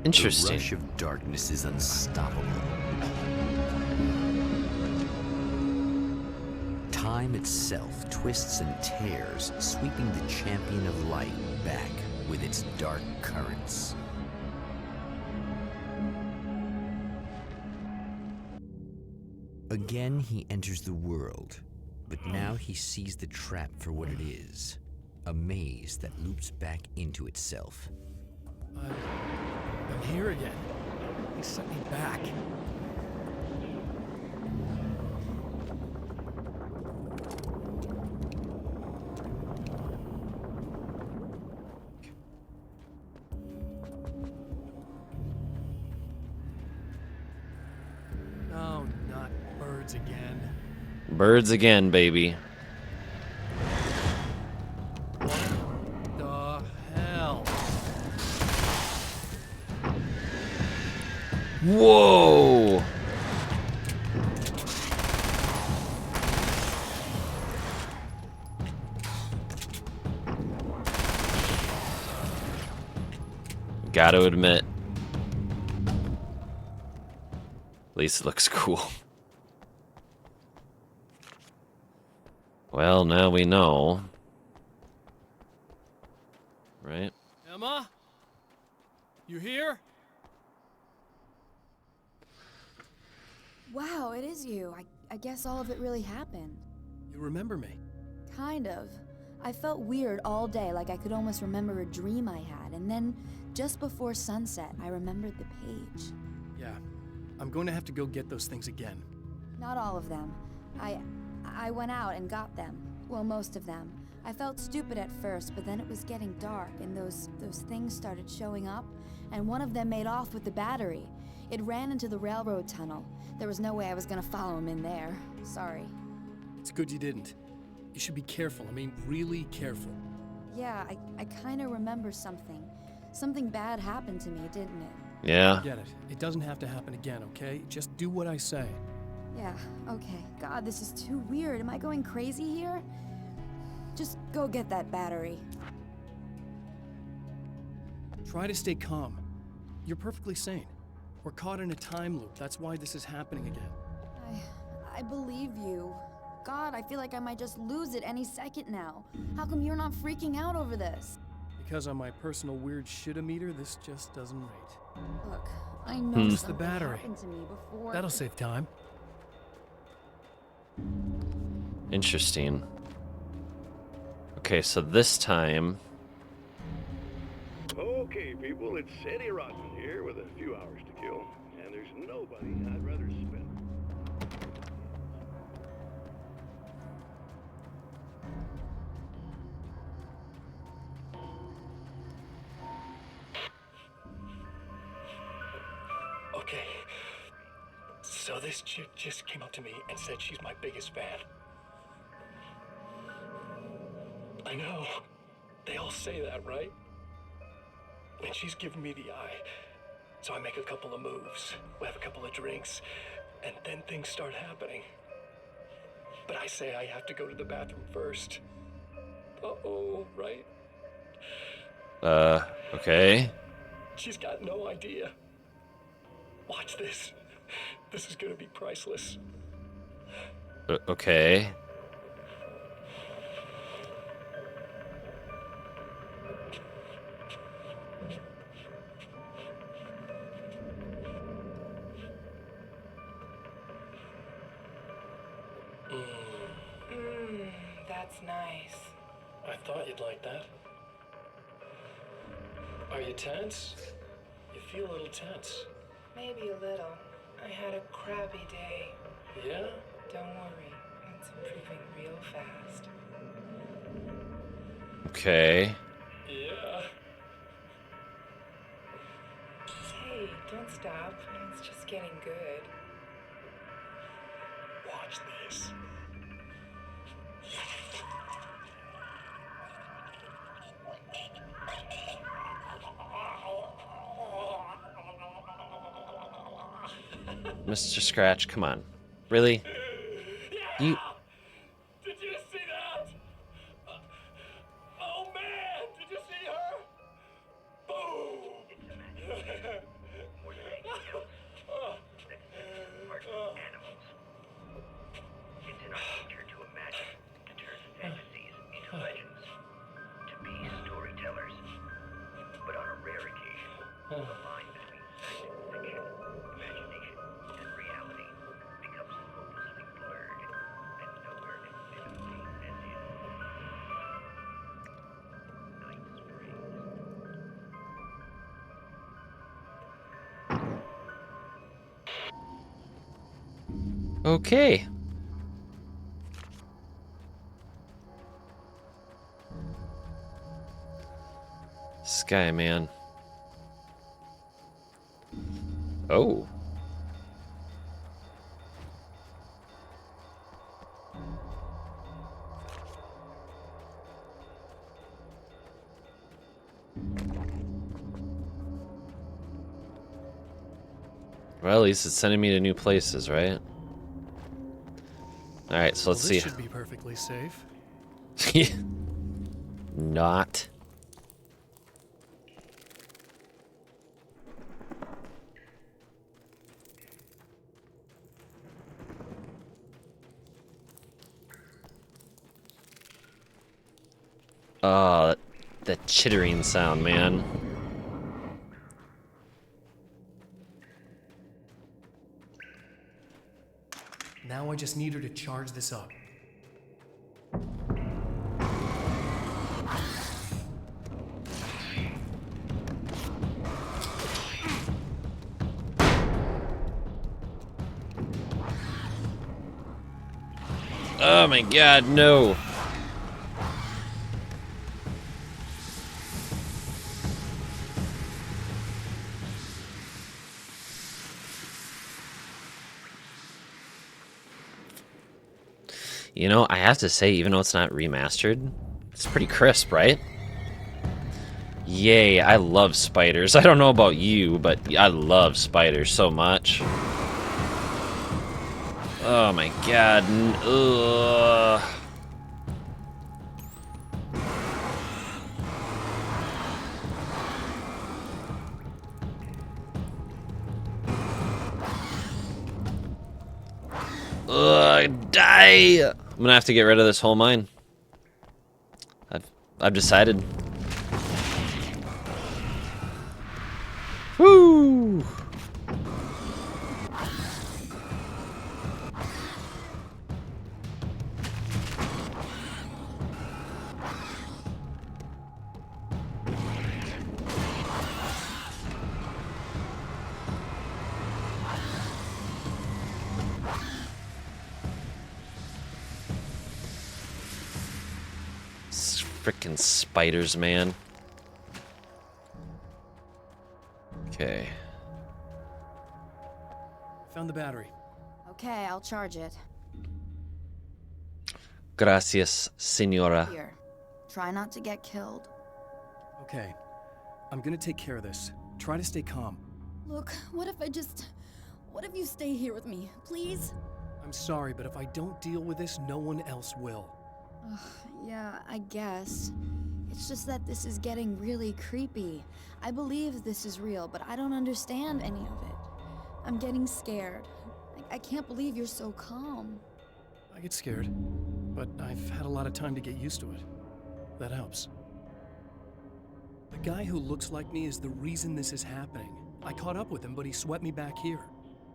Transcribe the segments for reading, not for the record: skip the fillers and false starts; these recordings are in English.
Interesting. The rush of darkness is unstoppable. Time itself twists and tears, sweeping the champion of light back with its dark currents. Again, he enters the world, but now he sees the trap for what it is. A maze that loops back into itself. I'm here again. He sent me back. Oh, not birds again. Birds again, baby. The hell? Whoa! Gotta admit, at least it looks cool. Well, now we know. Right? Emma? You here? Wow, it is you. I guess all of it really happened. You remember me? Kind of. I felt weird all day, like I could almost remember a dream I had, and then just before sunset, I remembered the page. Yeah. I'm going to have to go get those things again. Not all of them. I went out and got them. Well, most of them. I felt stupid at first, but then it was getting dark, and those things started showing up, and one of them made off with the battery. It ran into the railroad tunnel. There was no way I was gonna follow him in there. Sorry. It's good you didn't. You should be careful. I mean, really careful. Yeah, I kinda remember something. Something bad happened to me, didn't it? Yeah. Get it. It doesn't have to happen again, okay? Just do what I say. Yeah, okay. God, this is too weird. Am I going crazy here? Just go get that battery. Try to stay calm. You're perfectly sane. We're caught in a time loop. That's why this is happening again. I believe you. God, I feel like I might just lose it any second now. How come you're not freaking out over this? Because on my personal weird shit-o-meter, this just doesn't rate. Look, I know Just the something battery. happened to me before. That'll save time. Interesting. Okay, so this time... Okay, people, it's Eddie Rotten here with a few hours to kill, and there's nobody I'd rather spend. Okay, so this chick just came up to me and said she's my biggest fan. I know, they all say that, right? And she's giving me the eye. So I make a couple of moves, we have a couple of drinks, and then things start happening. But I say I have to go to the bathroom first. Uh-oh, right? Okay. She's got no idea. Watch this. This is gonna be priceless. Okay. That's nice. I thought you'd like that. Are you tense? You feel a little tense. Maybe a little. I had a crappy day. Yeah? Don't worry, it's improving real fast. Okay. Yeah. Hey, don't stop. It's just getting good. Watch this. Mr. Scratch, come on. Really? You... Did you see that? Oh man, did you see her? Boom! Okay. Sky man. Oh. Well, at least it's sending me to new places, right? Alright, so let's Well, see. this should be perfectly safe. Not. Oh, that chittering sound, man. Now I just need her to charge this up. Oh my god, no. You know, I have to say, even though it's not remastered, it's pretty crisp, right? Yay, I love spiders. I don't know about you, but I love spiders so much. Oh my god. Ugh. Ugh, die! I'm gonna have to get rid of this whole mine. I've decided. Woo! Frickin' spiders, man. Okay. Found the battery. Okay, I'll charge it. Gracias, senora. Here. Try not to get killed. Okay. I'm gonna take care of this. Try to stay calm. Look, what if you stay here with me, please? I'm sorry, but if I don't deal with this, no one else will. Yeah, I guess. It's just that this is getting really creepy. I believe this is real, but I don't understand any of it. I'm getting scared. I can't believe you're so calm. I get scared, but I've had a lot of time to get used to it. That helps. The guy who looks like me is the reason this is happening. I caught up with him, but he swept me back here.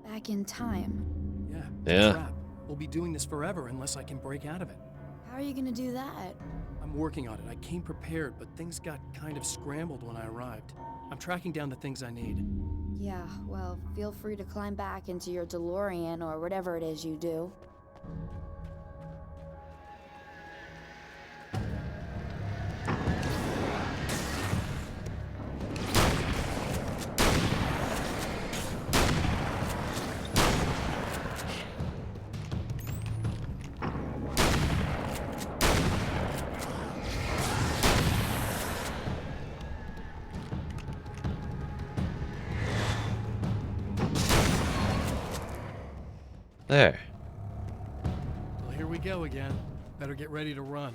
Back in time. Yeah, Yeah. it's a trap. We'll be doing this forever unless I can break out of it. How are you gonna do that? I'm working on it. I came prepared, but things got kind of scrambled when I arrived. I'm tracking down the things I need. Yeah, well, feel free to climb back into your DeLorean or whatever it is you do. There. Well, here we go again. Better get ready to run.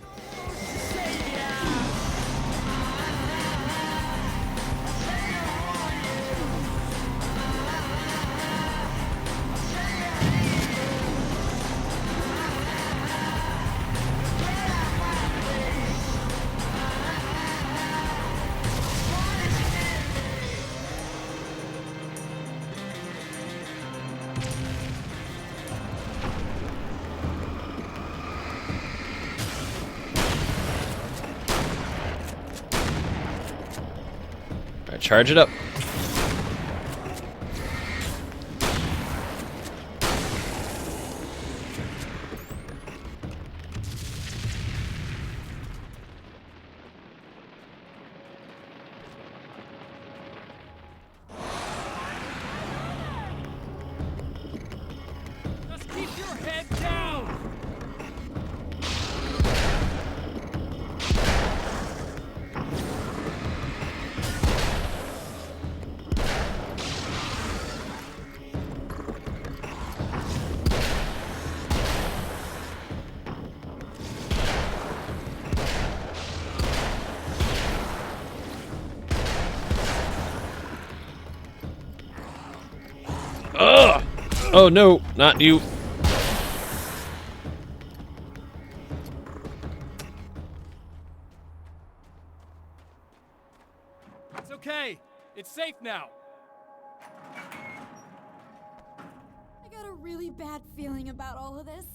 Alright, charge it up. Oh no, not you. It's okay. It's safe now. I got a really bad feeling about all of this.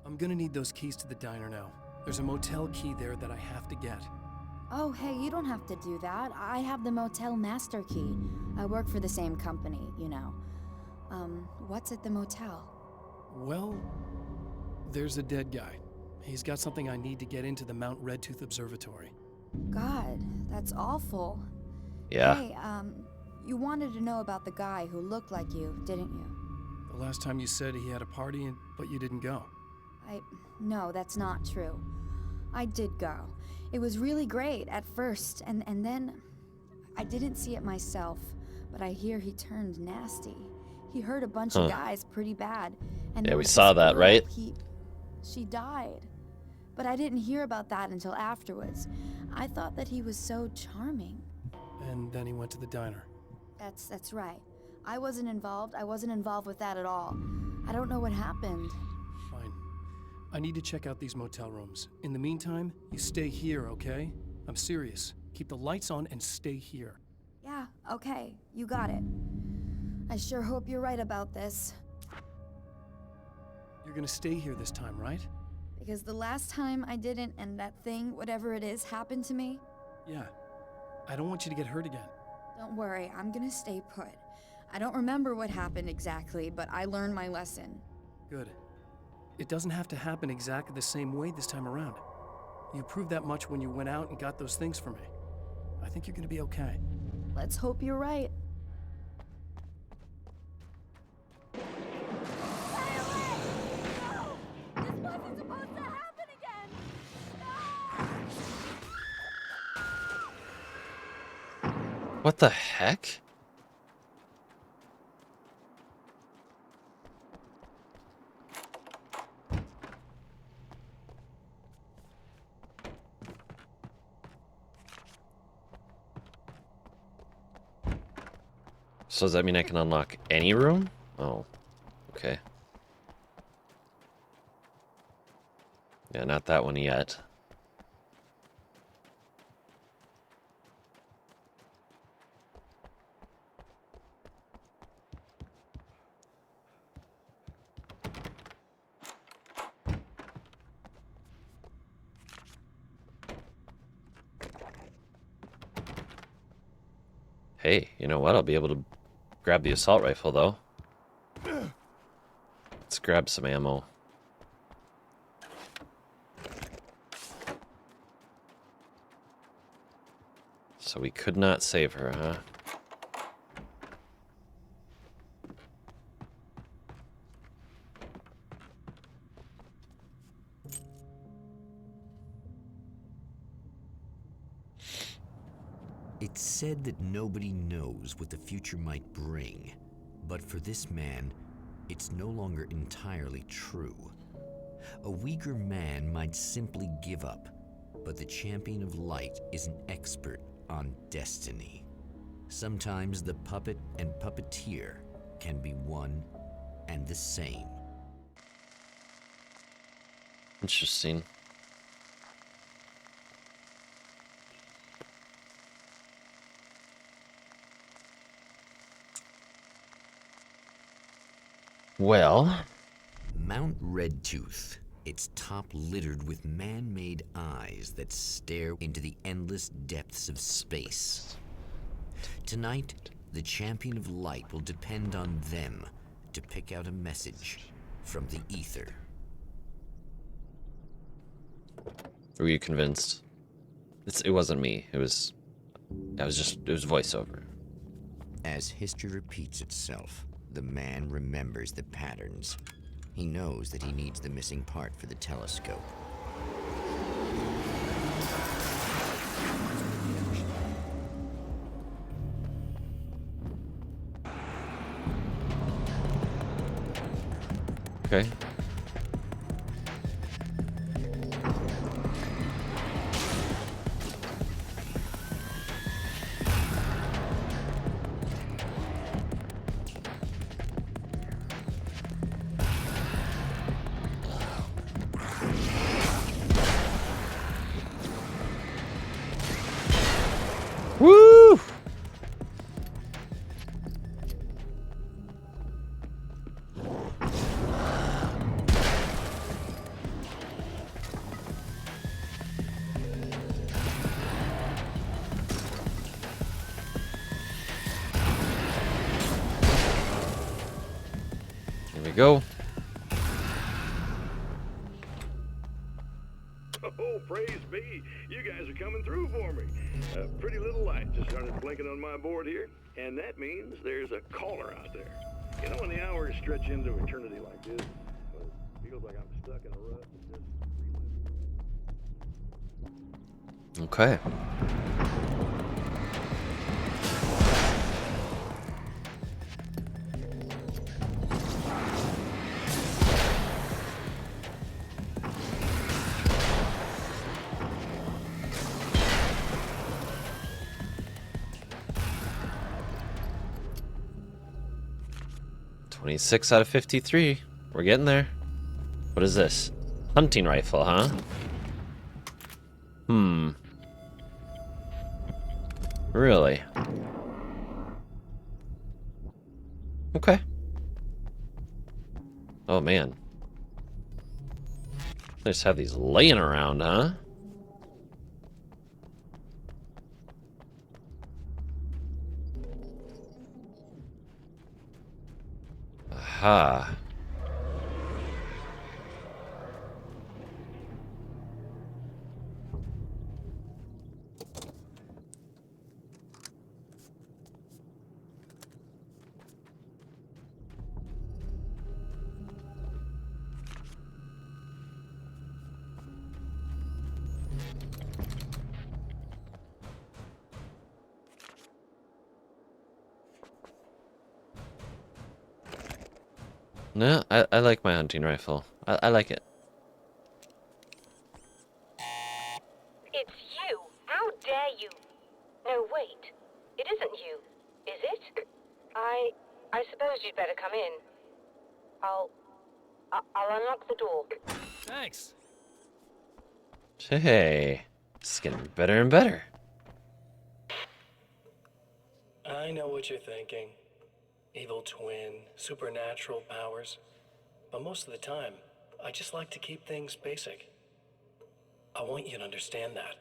I'm gonna need those keys to the diner now. There's a motel key there that I have to get. Oh, hey, you don't have to do that. I have the motel master key. I work for the same company, you know. What's at the motel? Well, there's a dead guy. He's got something I need to get into the Mount Redtooth Observatory. God, that's awful. Yeah. Hey, you wanted to know about the guy who looked like you, didn't you? The last time you said he had a party, but you didn't go. No, that's not true. I did go. It was really great at first, and then I didn't see it myself, but I hear he turned nasty. He hurt a bunch of guys pretty bad. And Yeah, there we was saw this that, girl, right? She died. But I didn't hear about that until afterwards. I thought that he was so charming. And then he went to the diner. That's right. I wasn't involved. I wasn't involved with that at all. I don't know what happened. Fine. I need to check out these motel rooms. In the meantime, you stay here, okay? I'm serious. Keep the lights on and stay here. Yeah, okay. You got it. I sure hope you're right about this. You're gonna stay here this time, right? Because the last time I didn't, and that thing, whatever it is, happened to me. Yeah. I don't want you to get hurt again. Don't worry, I'm gonna stay put. I don't remember what happened exactly, but I learned my lesson. Good. It doesn't have to happen exactly the same way this time around. You proved that much when you went out and got those things for me. I think you're gonna be okay. Let's hope you're right. What the heck? So does that mean I can unlock any room? Oh, okay. Yeah, not that one yet. Hey, you know what? I'll be able to grab the assault rifle, though. Let's grab some ammo. So we could not save her, huh? It's said that nobody knows what the future might bring, but for this man, it's no longer entirely true. A weaker man might simply give up, but the champion of light is an expert on destiny. Sometimes the puppet and puppeteer can be one and the same. Interesting. Well, Mount Redtooth, its top littered with man-made eyes that stare into the endless depths of space. Tonight, the champion of light will depend on them to pick out a message from the ether. were you convinced? It wasn't me. It was voiceover. As history repeats itself, the man remembers the patterns. He knows that he needs the missing part for the telescope. Okay. we go. Oh, praise be. You guys are coming through for me. A pretty little light just started blinking on my board here, and that means there's a caller out there. You know, when the hours stretch into eternity like this, well, it feels like I'm stuck in a rut. Okay. "26 out of 53. We're getting there." What is this? Hunting rifle, huh? Really? Okay. Oh, man. They just have these laying around, huh? Aha. No, I like my hunting rifle. I like it. It's you! How dare you! No, wait. It isn't you, is it? I suppose you'd better come in. I'll unlock the door. Thanks. Hey, it's getting better and better. I know what you're thinking. Evil twin, supernatural powers. But most of the time, I just like to keep things basic. I want you to understand that.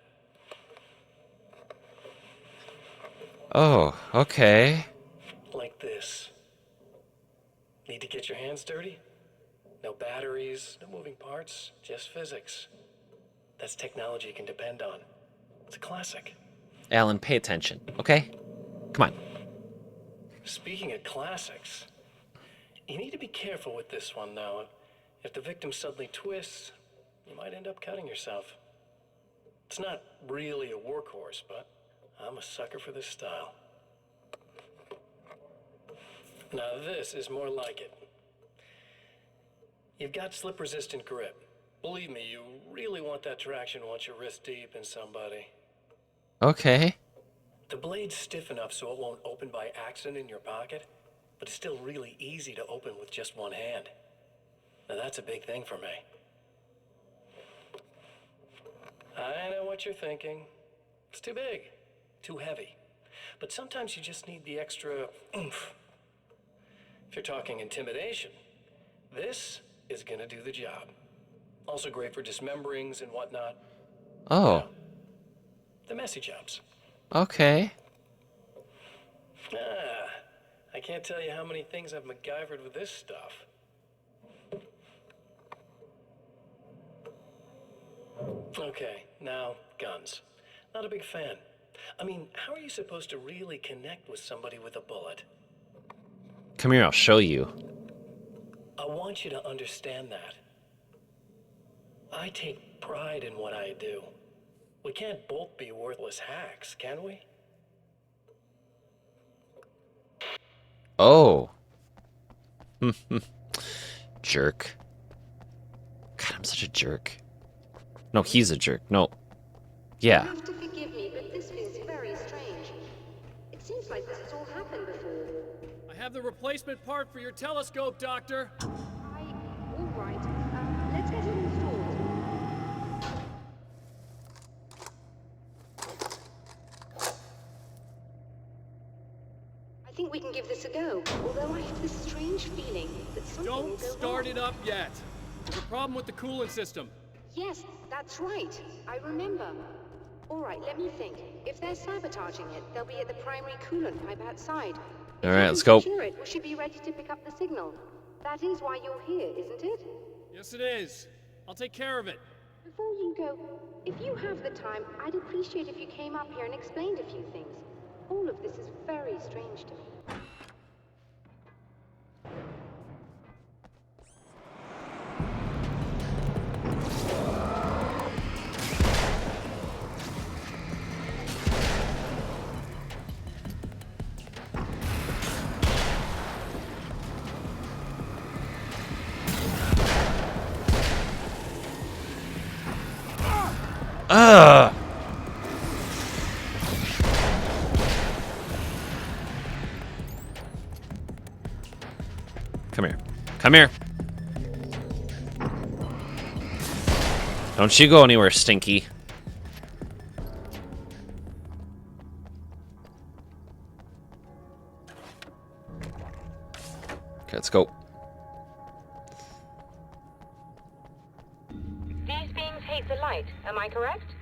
Oh, okay. Like this. Need to get your hands dirty? No batteries, no moving parts, just physics. That's technology you can depend on. It's a classic. Alan, pay attention, okay? Come on. Speaking of classics, you need to be careful with this one, though. If the victim suddenly twists, you might end up cutting yourself. It's not really a workhorse, but I'm a sucker for this style. Now this is more like it. You've got slip-resistant grip. Believe me, you really want that traction once you're wrist deep in somebody. Okay. The blade's stiff enough so it won't open by accident in your pocket, but it's still really easy to open with just one hand. Now that's a big thing for me. I know what you're thinking. It's too big, too heavy. But sometimes you just need the extra oomph. If you're talking intimidation, this is gonna do the job. Also great for dismemberings and whatnot. Oh, Yeah. The messy jobs. okay. I can't tell you how many things I've MacGyvered with this stuff. Okay, now, guns. Not a big fan. I mean, how are you supposed to really connect with somebody with a bullet? Come here, I'll show you. I want you to understand that. I take pride in what I do. We can't both be worthless hacks, can we? Oh. Jerk. God, I'm such a jerk. No, he's a jerk. No. Yeah. You have to forgive me, but this feels very strange. It seems like this has all happened before. I have the replacement part for your telescope, Doctor. All right. Let's get it installed. I think we can give this a go, although I have this strange feeling that something will Don't go start wrong. it up yet. There's a problem with the coolant system. Yes, that's right. I remember. All right, let me think. If they're sabotaging it, they'll be at the primary coolant pipe outside. All right, let's go. Secure it. We should be ready to pick up the signal. That is why you're here, isn't it? Yes, it is. I'll take care of it. Before you go, if you have the time, I'd appreciate if you came up here and explained a few things. All of this is very strange to me. Ugh! Come here. Come here. Don't you go anywhere, Stinky. Okay, let's go. These beings hate the light, am I correct?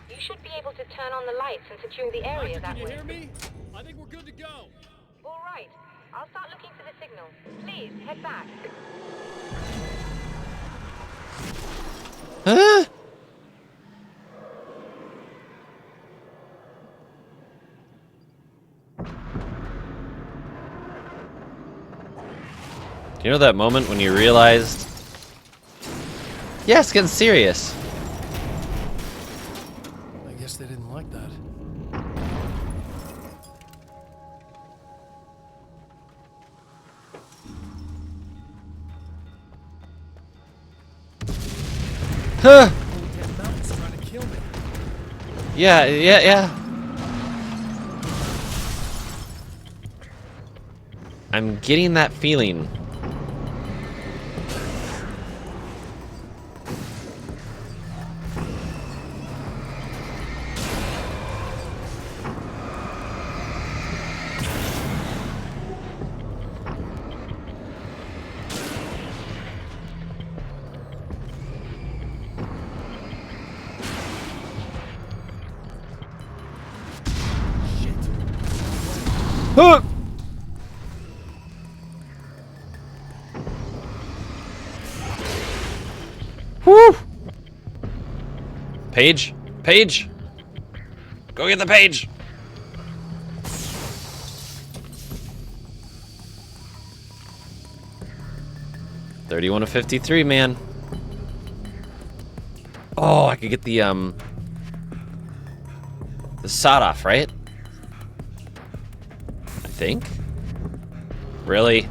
You should be able to turn on the lights and secure the area that Can you way. hear me? I think we're good to go. All right. I'll start looking for the signal. Please, head back. Huh? You know that moment when you realized, yeah, it's getting serious. I guess they didn't like that. Huh? Damn mountain's trying to kill me. Yeah. I'm getting that feeling. Huh! Woo! Page? Page? Go get the page! $31 of 53, man. Oh, I could get the sawed off, right? I think. Really?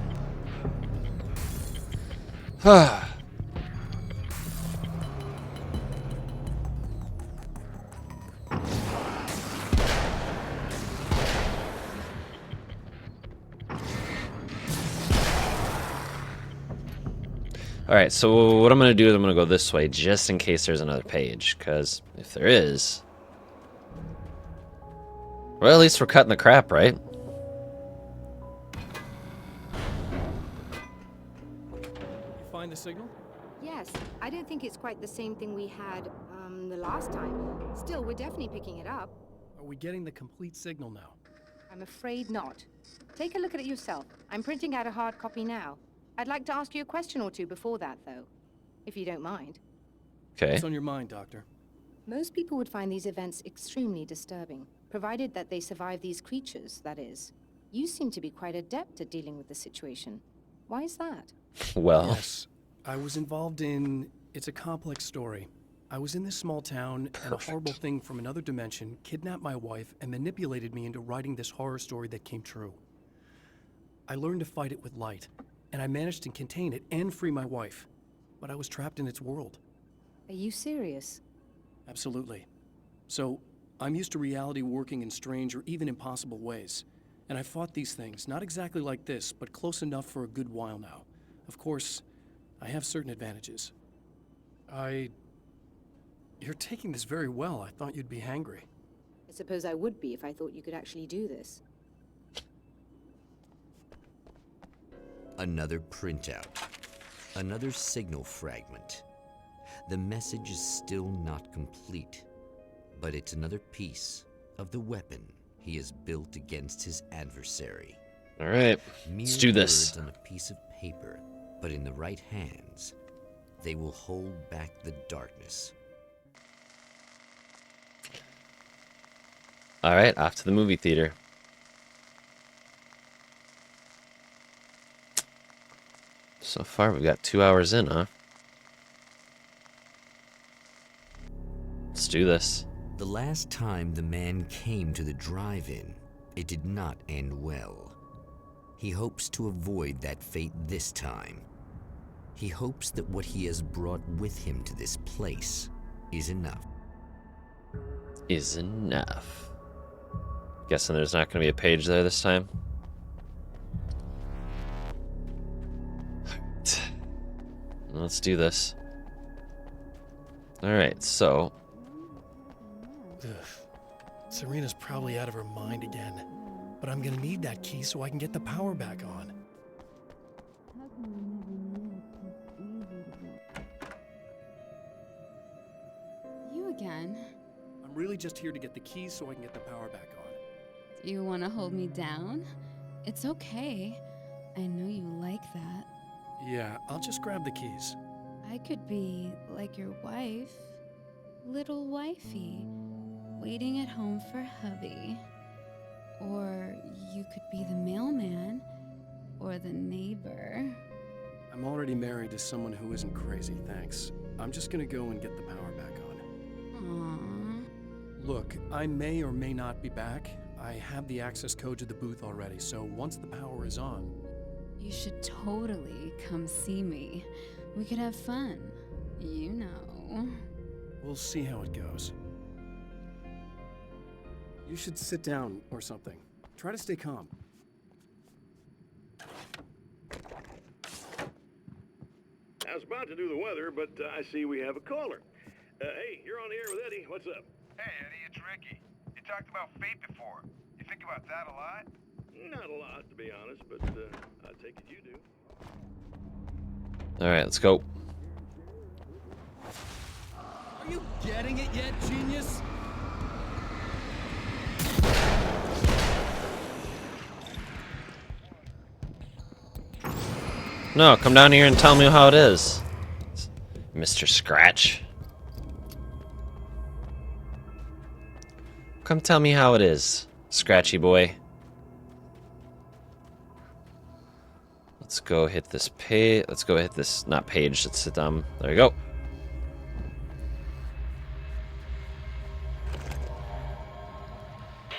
Alright, so what I'm going to do is I'm going to go this way just in case there's another page, because if there is... Well, at least we're cutting the crap, right? You find the signal? Yes, I don't think it's quite the same thing we had, the last time. Still, we're definitely picking it up. Are we getting the complete signal now? I'm afraid not. Take a look at it yourself. I'm printing out a hard copy now. I'd like to ask you a question or two before that, though, if you don't mind. Okay. What's on your mind, Doctor? Most people would find these events extremely disturbing, provided that they survive these creatures, that is. You seem to be quite adept at dealing with the situation. Why is that? Well, Yes. I was involved in... It's a complex story. I was in this small town, and a horrible thing from another dimension kidnapped my wife and manipulated me into writing this horror story that came true. I learned to fight it with light, and I managed to contain it and free my wife. But I was trapped in its world. Are you serious? Absolutely. So, I'm used to reality working in strange or even impossible ways. And I fought these things, not exactly like this, but close enough for a good while now. Of course, I have certain advantages. You're taking this very well. I thought you'd be hangry. I suppose I would be if I thought you could actually do this. Another printout. Another signal fragment. The message is still not complete, but it's another piece of the weapon he has built against his adversary. alright. Mere Let's do this. words on a piece of paper, But in the right hands, they will hold back the darkness. All right, off to the movie theater. So far, we've got 2 hours in, huh? Let's do this. The last time the man came to the drive-in, it did not end well. He hopes to avoid that fate this time. He hopes that what he has brought with him to this place is enough. Is enough. Guessing there's not going to be a page there this time. Let's do this. Alright, so... Ugh. Serena's probably out of her mind again. But I'm gonna need that key so I can get the power back on. You again? I'm really just here to get the keys so I can get the power back on. Do you want to hold me down? It's okay. I know you like that. Yeah, I'll just grab the keys. I could be like your wife, little wifey, waiting at home for hubby. Or you could be the mailman, or the neighbor. I'm already married to someone who isn't crazy, thanks. I'm just gonna go and get the power back on. Aww. Look, I may or may not be back. I have the access code to the booth already, so once the power is on... You should totally come see me. We could have fun. You know. We'll see how it goes. You should sit down or something. Try to stay calm. I was about to do the weather, but I see we have a caller. Hey, you're on the air with Eddie. What's up? Hey, Eddie, it's Ricky. You talked about fate before. You think about that a lot? Not a lot, to be honest, but I take it you do. Alright, let's go. Are you getting it yet, genius? No, come down here and tell me how it is, Mr. Scratch. Come tell me how it is, Scratchy boy. Let's go hit this page. Let's go hit this, not page, it's there we go.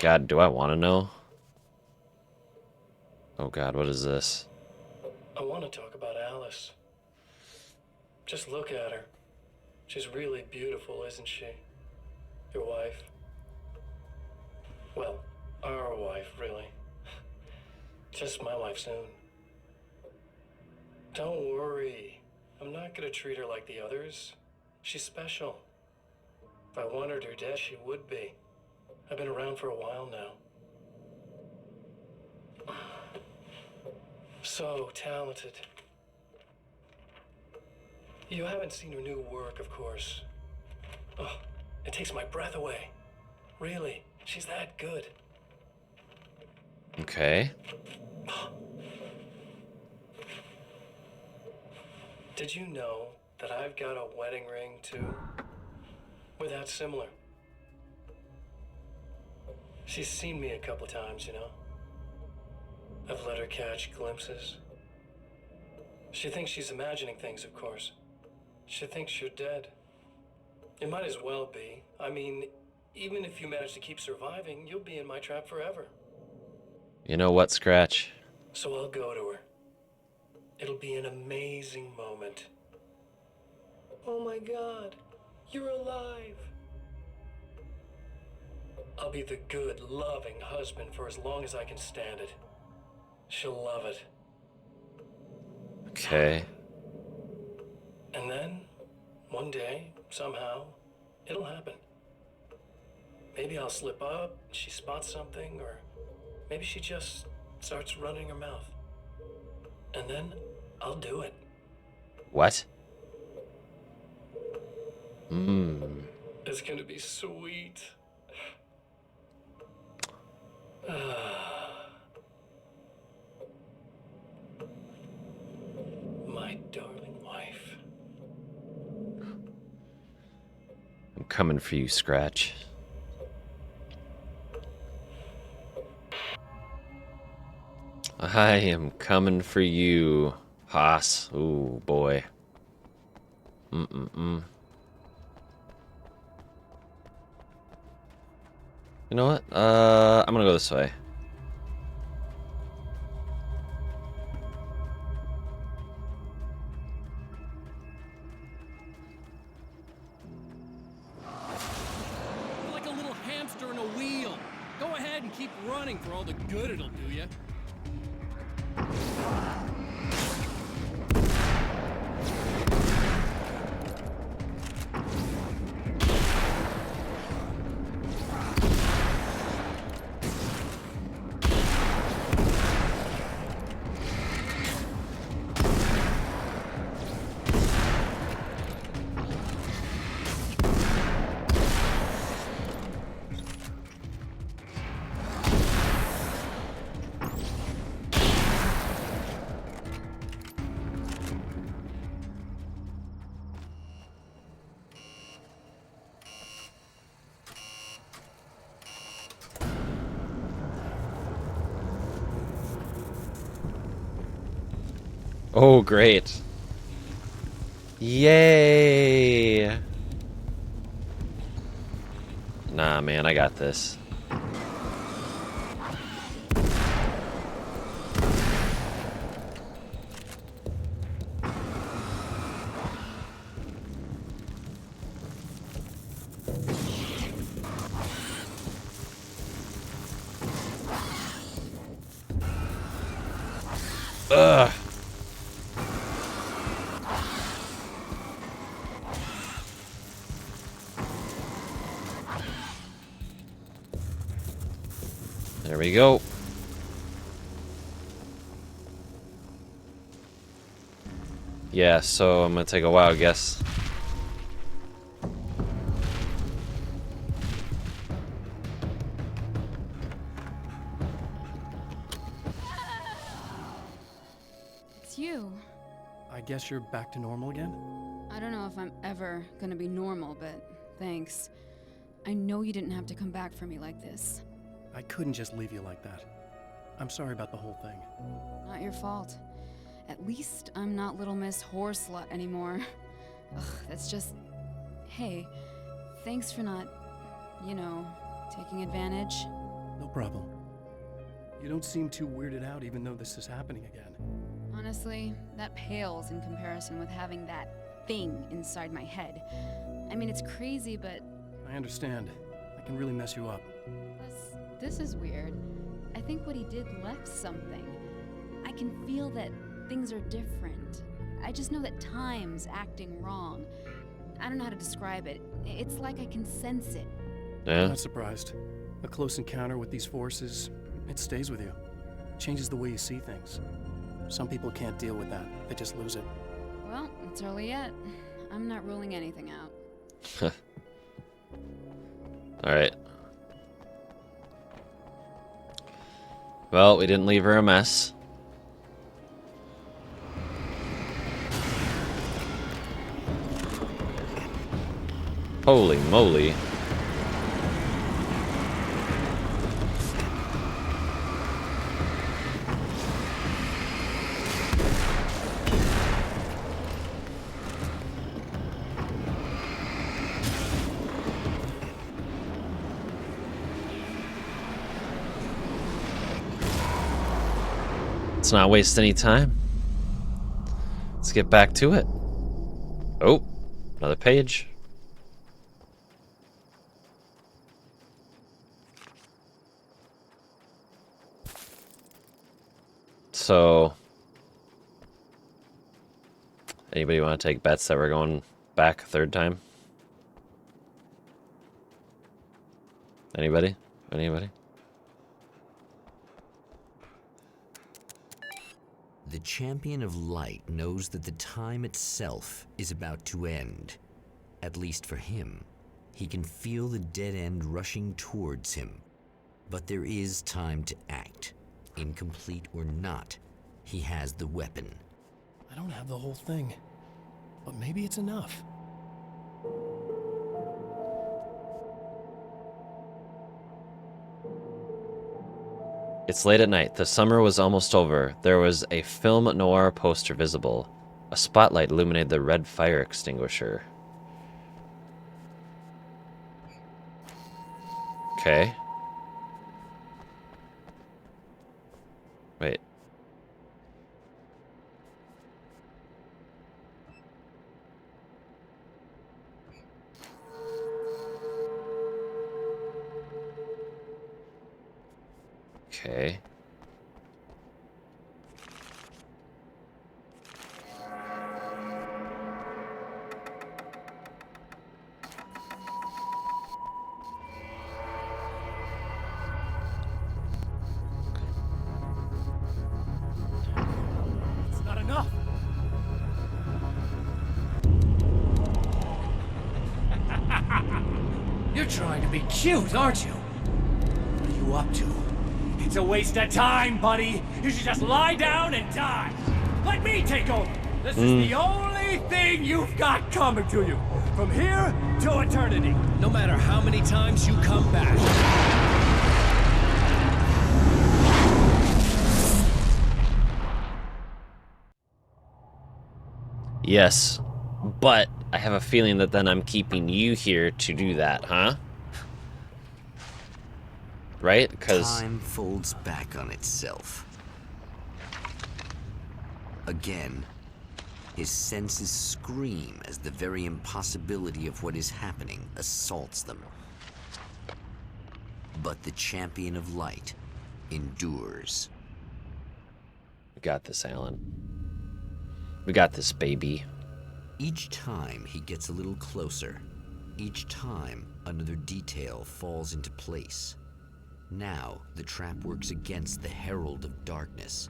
God, do I want to know? Oh God, what is this? I want to talk about Alice. Just look at her. She's really beautiful, isn't she? Your wife. Well, our wife, really. Just my wife soon. Don't worry. I'm not gonna treat her like the others. She's special. If I wanted her dead, she would be. I've been around for a while now. So talented. You haven't seen her new work, of course. Oh, it takes my breath away. Really, she's that good. Okay. Did you know that I've got a wedding ring, too? We're that similar. She's seen me a couple times, you know? I've let her catch glimpses. She thinks she's imagining things, of course. She thinks you're dead. It might as well be. I mean, even if you manage to keep surviving, you'll be in my trap forever. You know what, Scratch? So I'll go to her. It'll be an amazing moment. Oh my God, you're alive. I'll be the good, loving husband for as long as I can stand it. She'll love it. Okay. And then, one day, somehow, it'll happen. Maybe I'll slip up, she spots something, or maybe she just starts running her mouth. And then, I'll do it. What? It's gonna be sweet. My my darling wife. I'm coming for you, Scratch. I am coming for you, Haas. Ooh, boy. You know what? I'm gonna go this way. You're like a little hamster in a wheel. Go ahead and keep running for all the good it'll do you. Oh, great. Yay! Nah, man, I got this. Ugh. There we go. Yeah, so I'm gonna take a wild guess. It's you. I guess you're back to normal again? I don't know if I'm ever gonna be normal, but thanks. I know you didn't have to come back for me like this. I couldn't just leave you like that. I'm sorry about the whole thing. Not your fault. At least I'm not Little Miss Whoreslut anymore. Ugh, that's just... Hey, thanks for not, you know, taking advantage. No problem. You don't seem too weirded out even though this is happening again. Honestly, that pales in comparison with having that thing inside my head. I mean, it's crazy, but... I understand. I can really mess you up. This is weird. I think what he did left something. I can feel that things are different. I just know that time's acting wrong. I don't know how to describe it. It's like I can sense it. Yeah. I'm not surprised. A close encounter with these forces, it stays with you. It changes the way you see things. Some people can't deal with that. They just lose it. Well, it's early yet. I'm not ruling anything out. Alright. Well, we didn't leave her a mess. Holy moly. Let's not waste any time. Let's get back to it. Oh, another page. So, anybody want to take bets that we're going back a third time? Anybody? Anybody? The champion of light knows that the time itself is about to end. At least for him. He can feel the dead end rushing towards him. But there is time to act. Incomplete or not, he has the weapon. I don't have the whole thing, but maybe it's enough. It's late at night. The summer was almost over. There was a film noir poster visible. A spotlight illuminated the red fire extinguisher. Okay. Wait. Okay. It's not enough. You're trying to be cute, aren't you? What are you up to? It's a waste of time, buddy. You should just lie down and die. Let me take over. This is the only thing you've got coming to you. From here to eternity. No matter how many times you come back. Yes, but I have a feeling that then I'm keeping you here to do that, huh? Right? Because Time folds back on itself. Again, his senses scream as the very impossibility of what is happening assaults them. But the champion of light endures. we got this, Alan. We got this, baby. Each time he gets a little closer, each time another detail falls into place. Now the trap works against the Herald of Darkness.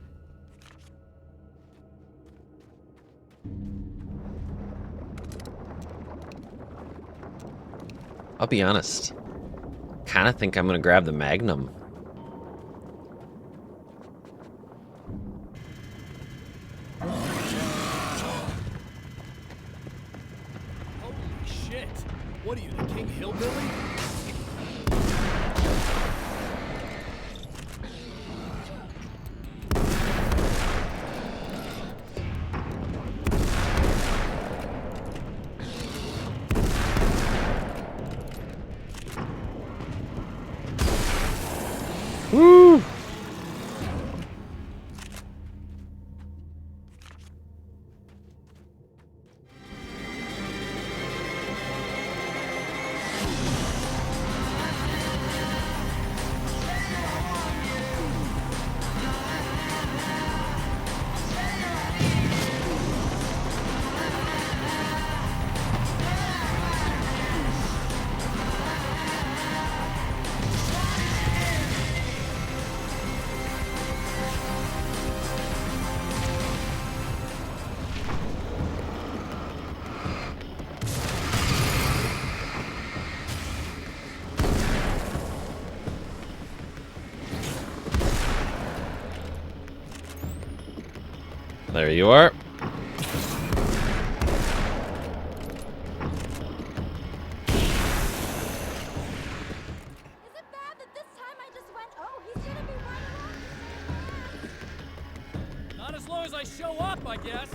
I'll be honest. Kind of think I'm gonna grab the Magnum. Holy shit! What are you, the King Hillbilly? Woo! There you are. Is it bad that this time I just went, oh, he's gonna be right Not as long as I show up, I guess.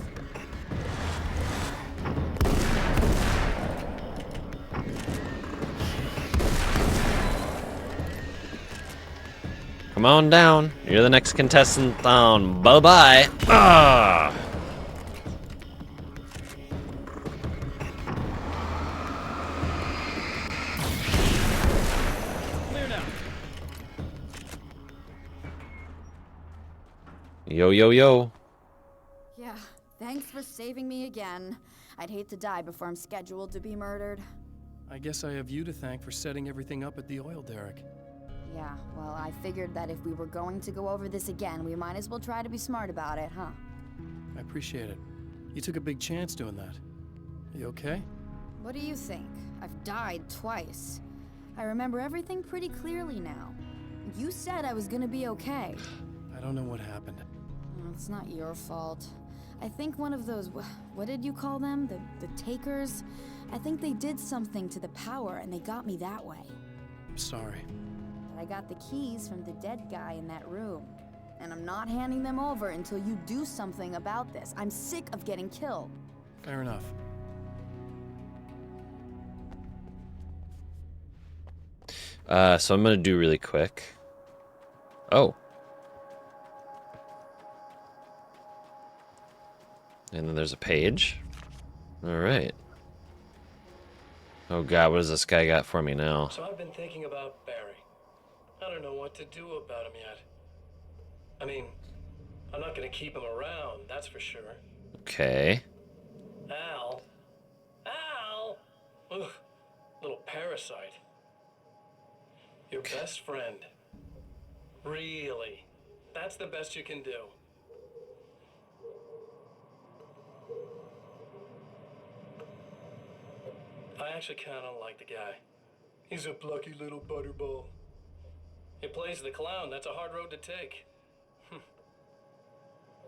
Come on down. You're the next contestant down. Bye-bye. Ah! Clear now. Yo, yo, yo. Yeah, thanks for saving me again. I'd hate to die before I'm scheduled to be murdered. I guess I have you to thank for setting everything up at the oil derrick. Yeah, well, I figured that if we were going to go over this again, we might as well try to be smart about it, huh? I appreciate it. You took a big chance doing that. You okay? What do you think? I've died twice. I remember everything pretty clearly now. You said I was gonna be okay. I don't know what happened. It's not your fault. I think one of those, what did you call them? The takers? I think they did something to the power and they got me that way. I'm sorry. But I got the keys from the dead guy in that room. And I'm not handing them over until you do something about this. I'm sick of getting killed. Fair enough. So I'm gonna do really quick. Oh. And then there's a page. Alright. Oh god, what does this guy got for me now? So I've been thinking about Barry. I don't know what to do about him yet. I mean, I'm not gonna keep him around, that's for sure. Okay. Al? Ugh, little parasite. Your best friend. Really? That's the best you can do. I actually kind of like the guy. He's a plucky little butterball. He plays the clown. That's a hard road to take.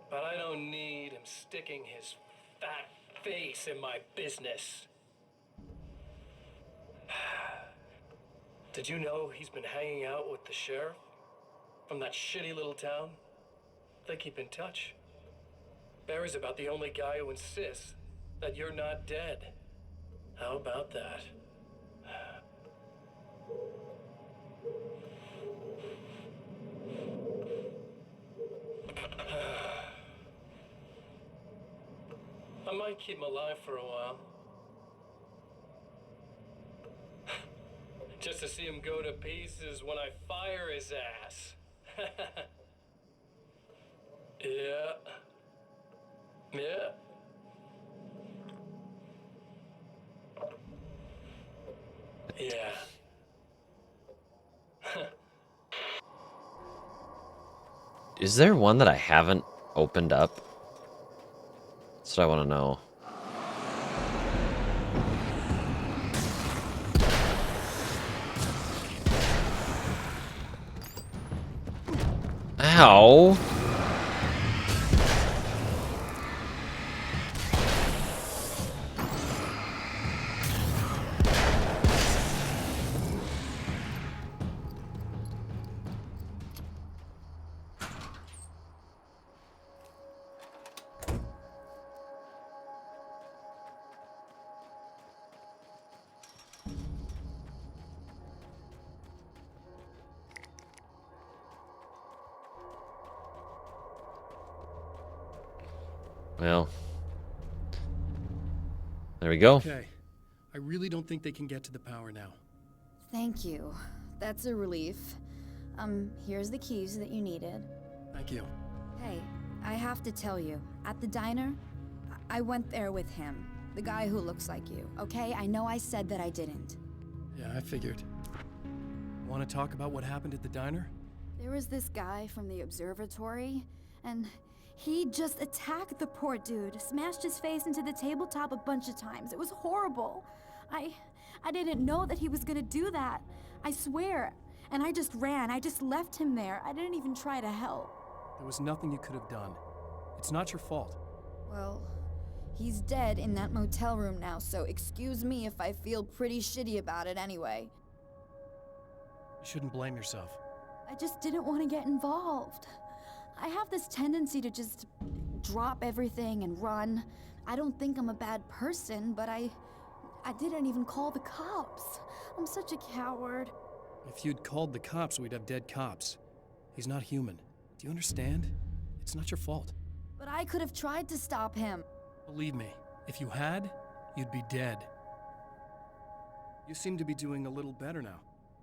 But I don't need him sticking his fat face in my business. Did you know he's been hanging out with the sheriff from that shitty little town? They keep in touch. Barry's about the only guy who insists that you're not dead. How about that? I might keep him alive for a while. Just to see him go to pieces when I fire his ass. Yeah. Yeah. Yeah. Is there one that I haven't opened up? That's what I want to know. Ow! Well, there we go. Okay. I really don't think they can get to the power now. Thank you. That's a relief. Here's the keys that you needed. Thank you. Hey, I have to tell you, at the diner, I went there with him. The guy who looks like you, okay? I know I said that I didn't. Yeah, I figured. Want to talk about what happened at the diner? There was this guy from the observatory, and he just attacked the poor dude, smashed his face into the tabletop a bunch of times. It was horrible. I didn't know that he was gonna do that. I swear. And I just ran. I just left him there. I didn't even try to help. There was nothing you could have done. It's not your fault. Well, he's dead in that motel room now, so excuse me if I feel pretty shitty about it anyway. You shouldn't blame yourself. I just didn't want to get involved. I have this tendency to just drop everything and run. I don't think I'm a bad person, but I didn't even call the cops. I'm such a coward. If you'd called the cops, we'd have dead cops. He's not human. Do you understand? It's not your fault. But I could have tried to stop him. Believe me, if you had, you'd be dead. You seem to be doing a little better now.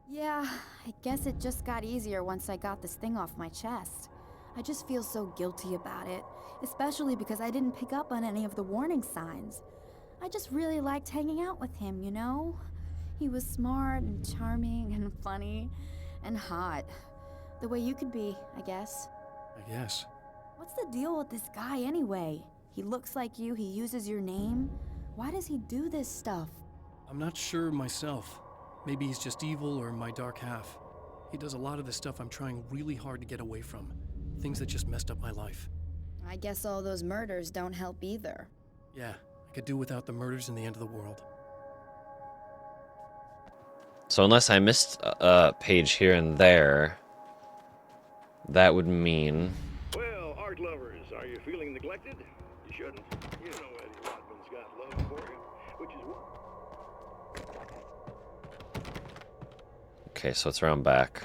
Yeah, I guess it just got easier once I got this thing off my chest. I just feel so guilty about it, especially because I didn't pick up on any of the warning signs. I just really liked hanging out with him, you know? He was smart and charming and funny and hot. The way you could be, I guess. I guess. What's the deal with this guy anyway? He looks like you, he uses your name. Why does he do this stuff? I'm not sure myself. Maybe he's just evil or my dark half. He does a lot of the stuff I'm trying really hard to get away from. Things that just messed up my life. I guess all those murders don't help either. Yeah, I could do without the murders and the end of the world. So unless I missed a page here and there, that would mean... Well, art lovers, are you feeling neglected? You shouldn't. You know Eddie Rodman's got love for you, which is what... Okay, so it's around back.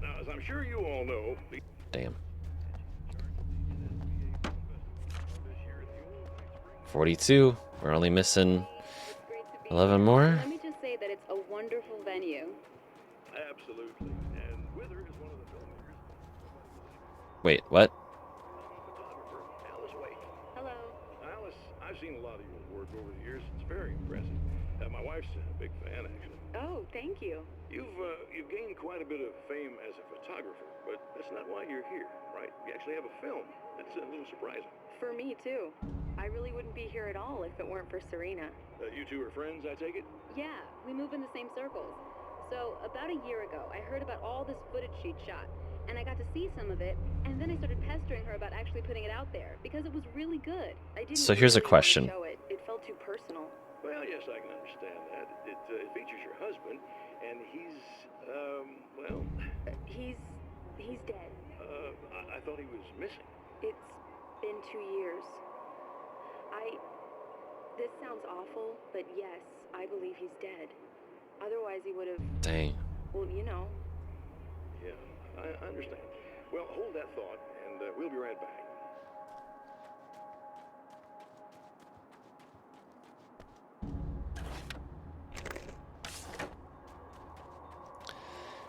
Now, as I'm sure you all know... Damn. 42. We're only missing 11 more. Let me just say that it's a wonderful venue. Absolutely. And Wither is one of the filmmakers. Wait, what? Photographer, Alice Wake. Hello. Alice, I've seen a lot of your work over the years. It's very impressive. My wife's a big fan, actually. Oh, thank you. You've gained quite a bit of fame as a photographer, but that's not why you're here, right? You actually have a film. That's a little surprising. For me, too. I really wouldn't be here at all if it weren't for Serena. You two are friends, I take it? Yeah, we move in the same circles. So, about a year ago, I heard about all this footage she'd shot, and I got to see some of it, and then I started pestering her about actually putting it out there, because it was really good. I didn't So here's a really want to question. show it. It felt too personal. Well, yes, I can understand that. It features your husband, and he's, well... He's dead. I thought he was missing. It's been 2 years. This sounds awful, but yes, I believe he's dead. Otherwise he would have... Dang. Well, you know. Yeah, I understand. Well, hold that thought, and we'll be right back.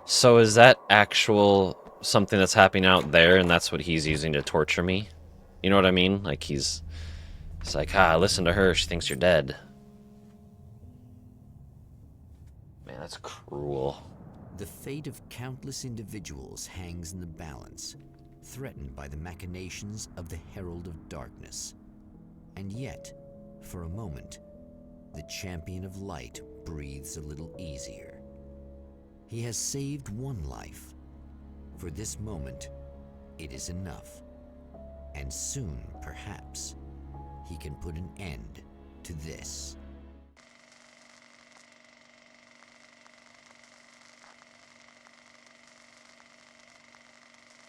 So is that actual something that's happening out there, and that's what he's using to torture me? You know what I mean? Like he's like, listen to her, she thinks you're dead. Man, that's cruel. The fate of countless individuals hangs in the balance, threatened by the machinations of the Herald of Darkness. And yet, for a moment, the champion of light breathes a little easier. He has saved one life. For this moment, it is enough. And soon, perhaps, he can put an end to this.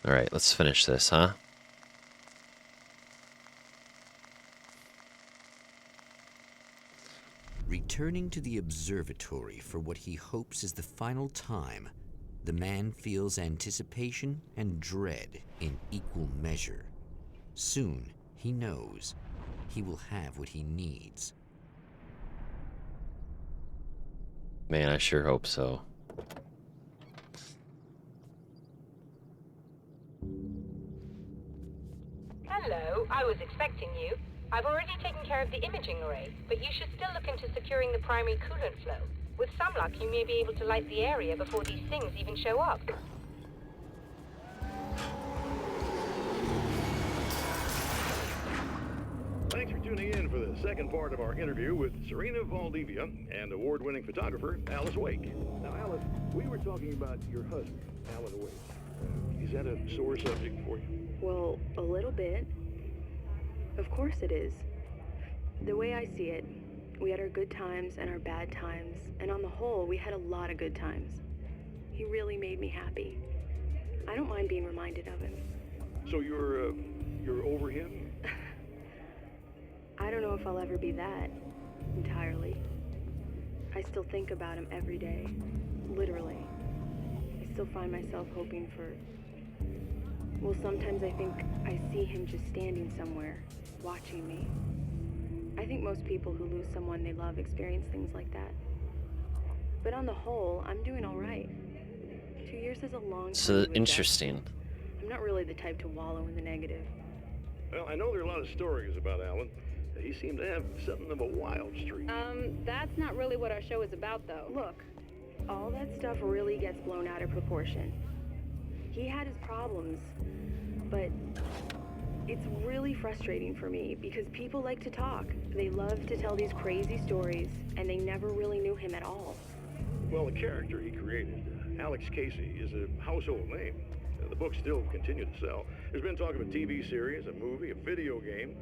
All right, let's finish this, huh? Returning to the observatory for what he hopes is the final time, the man feels anticipation and dread in equal measure. Soon, he knows he will have what he needs. Man, I sure hope so. Hello, I was expecting you. I've already taken care of the imaging array, but you should still look into securing the primary coolant flow. With some luck, you may be able to light the area before these things even show up. Thanks for tuning in for the second part of our interview with Serena Valdivia and award-winning photographer Alice Wake. Now, Alice, we were talking about your husband, Alan Wake. Is that a sore subject for you? Well, a little bit. Of course it is. The way I see it, we had our good times and our bad times, and on the whole, we had a lot of good times. He really made me happy. I don't mind being reminded of him. So you're over him? I don't know if I'll ever be that, entirely. I still think about him every day, literally. I still find myself hoping for... Well, sometimes I think I see him just standing somewhere, watching me. I think most people who lose someone they love experience things like that. But on the whole, I'm doing all right. 2 years is a long time. So to invest. interesting. I'm not really the type to wallow in the negative. Well, I know there are a lot of stories about Alan. He seemed to have something of a wild streak. That's not really what our show is about, though. Look, all that stuff really gets blown out of proportion. He had his problems, but it's really frustrating for me because people like to talk. They love to tell these crazy stories, and they never really knew him at all. Well, the character he created, Alex Casey, is a household name. The books still continue to sell. There's been talk of a TV series, a movie, a video game.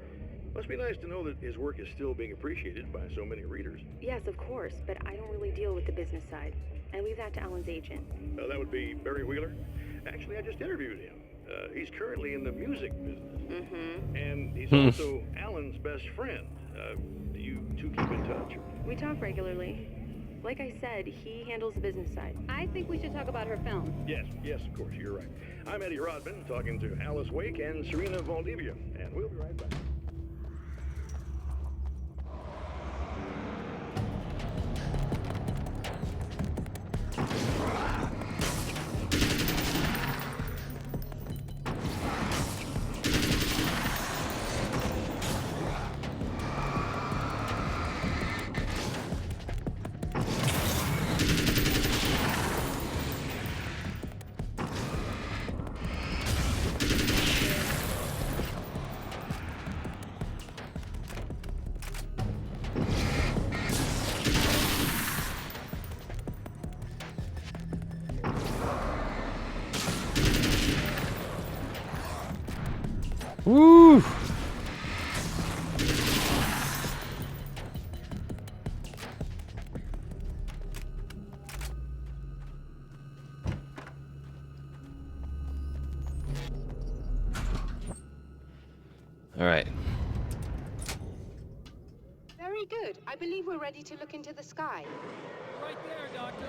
Must be nice to know that his work is still being appreciated by so many readers. Yes, of course, but I don't really deal with the business side. I leave that to Alan's agent. That would be Barry Wheeler. Actually, I just interviewed him. He's currently in the music business. Mm-hmm. And he's also Alan's best friend. Do you two keep in touch? We talk regularly. Like I said, he handles the business side. I think we should talk about her film. Yes, of course, you're right. I'm Eddie Rodman, talking to Alice Wake and Serena Valdivia, and we'll be right back. Woo! All right. Very good. I believe we're ready to look into the sky. Right there, Doctor.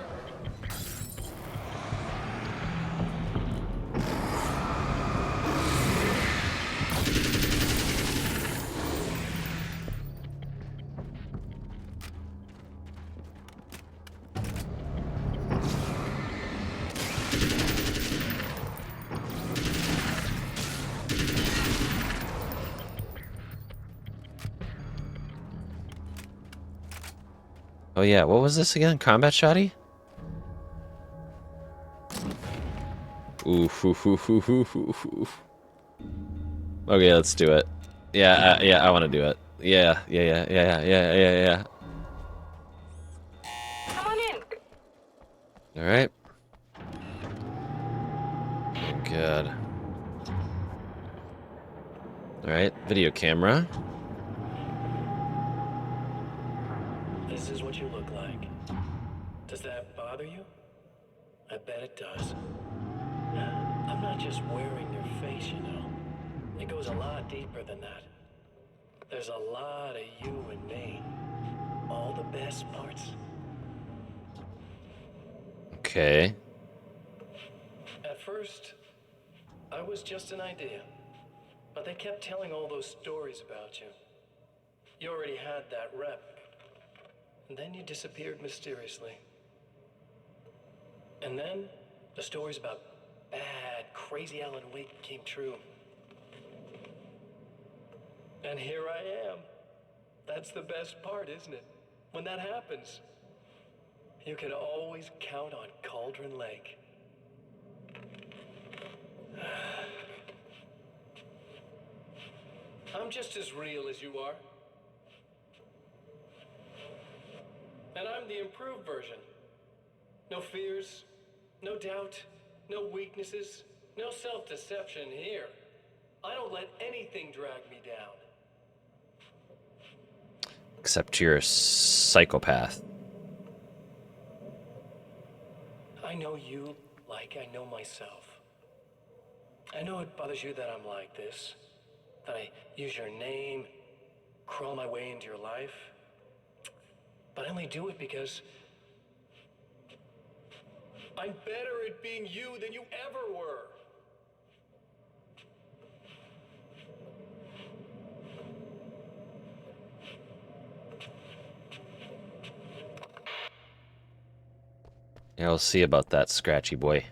Oh yeah, what was this again? Combat shoddy? Oof, oof, oof, oof, oof, oof, oof. Okay, let's do it. Yeah, I want to do it. Yeah. Come on in. All right. Oh, God. All right, video camera. This is what you look like. Does that bother you? I bet it does. I'm not just wearing your face, you know. It goes a lot deeper than that. There's a lot of you and me. All the best parts. Okay. At first, I was just an idea. But they kept telling all those stories about you. You already had that rep. And then you disappeared mysteriously. And then the stories about bad, crazy Alan Wake came true. And here I am. That's the best part, isn't it? When that happens, you can always count on Cauldron Lake. I'm just as real as you are. And I'm the improved version. No fears, no doubt, no weaknesses, no self-deception here. I don't let anything drag me down. Except you're a psychopath. I know you like I know myself. I know it bothers you that I'm like this, that I use your name, crawl my way into your life. But I only do it because I'm better at being you than you ever were. Yeah, we'll see about that, Scratchy boy.